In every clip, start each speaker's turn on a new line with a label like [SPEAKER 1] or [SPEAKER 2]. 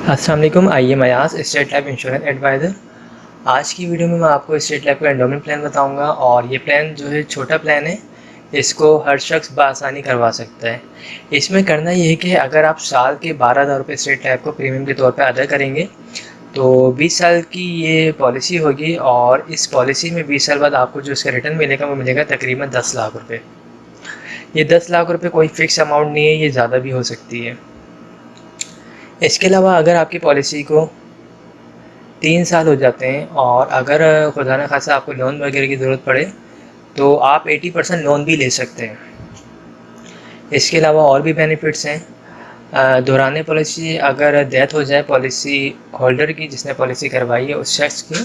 [SPEAKER 1] السلام علیکم، آئیے میاس اسٹیٹ لائف انشورنس ایڈوائزر۔ آج کی ویڈیو میں آپ کو اسٹیٹ لائف کا انڈومنٹ پلان بتاؤں گا، اور یہ پلان جو ہے چھوٹا پلان ہے، اس کو ہر شخص بآسانی کروا سکتا ہے۔ اس میں کرنا یہ ہے کہ اگر آپ سال کے 12,000 روپے اسٹیٹ لائف کو پریمیم کے طور پہ ادا کریں گے تو 20 سال کی یہ پالیسی ہوگی، اور اس پالیسی میں 20 سال بعد آپ کو جو اس کا ریٹرن ملے گا وہ ملے گا تقریباً 10 لاکھ روپے۔ یہ 10 لاکھ روپے کوئی فکس اماؤنٹ نہیں ہے، یہ زیادہ بھی ہو سکتی ہے۔ اس کے علاوہ اگر آپ کی پالیسی کو 3 سال ہو جاتے ہیں اور اگر خدا نہ خواستہ آپ کو لون وغیرہ کی ضرورت پڑے تو آپ 80% لون بھی لے سکتے ہیں۔ اس کے علاوہ اور بھی بینیفٹس ہیں۔ دوران پالیسی اگر ڈیتھ ہو جائے پالیسی ہولڈر کی، جس نے پالیسی کروائی ہے اس شخص کی،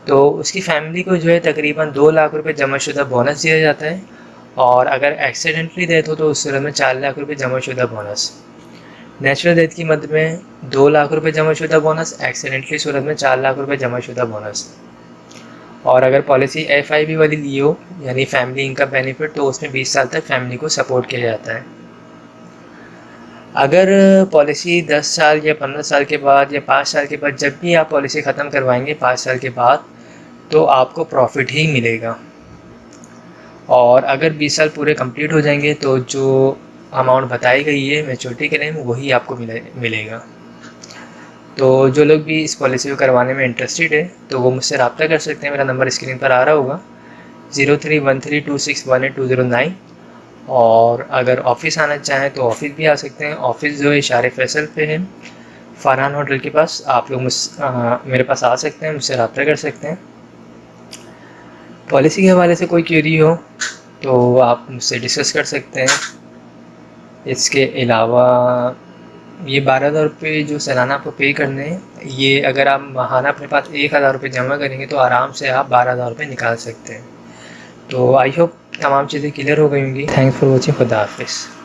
[SPEAKER 1] تو اس کی فیملی کو جو ہے تقریباً 2 لاکھ روپے جمع شدہ بونس دیا جاتا ہے، اور اگر ایکسیڈنٹلی ڈیتھ ہو تو اس صورت میں 4 لاکھ روپے جمع شدہ بونس۔ نیچرل ڈیتھ کی مد میں 2 لاکھ روپے جمع شدہ بونس، ایکسیڈنٹلی صورت میں 4 لاکھ روپے جمع شدہ بونس۔ اور اگر پالیسی FIP والی لی ہو، یعنی فیملی انکم بینیفٹ، تو اس میں 20 سال تک فیملی کو سپورٹ کیا جاتا ہے۔ اگر پالیسی 10 سال یا 15 سال کے بعد یا 5 سال کے بعد، جب بھی آپ پالیسی ختم کروائیں گے 5 سال کے بعد، تو آپ کو پروفٹ ہی ملے گا۔ اور اگر 20 سال پورے کمپلیٹ ہو جائیں گے تو جو اماؤنٹ بتائی گئی ہے میچورٹی کے لیے وہی آپ کو ملے گا۔ تو جو لوگ بھی اس پالیسی کو کروانے میں انٹرسٹڈ ہے تو وہ مجھ سے رابطہ کر سکتے ہیں۔ میرا نمبر اسکرین پر آ رہا ہوگا 0313261809، اور اگر آفس آنا چاہیں تو آفس بھی آ سکتے ہیں۔ آفس جو ہے اشارے فیصل پہ ہے، فرحان ہوٹل کے پاس۔ آپ لوگ میرے پاس آ سکتے ہیں، مجھ سے رابطہ کر سکتے ہیں۔ پالیسی کے حوالے سے کوئی کیوری ہو تو آپ مجھ سے ڈسکس کر سکتے ہیں۔ اس کے علاوہ یہ 12,000 روپے جو سالانہ آپ کو پے کرنے ہیں، یہ اگر آپ ماہانہ اپنے پاس 1,000 روپے جمع کریں گے تو آرام سے آپ 12,000 روپے نکال سکتے ہیں۔ تو آئی ہوپ تمام چیزیں کلیئر ہو گئی ہوں گی۔ Thanks for watching. خدا حافظ۔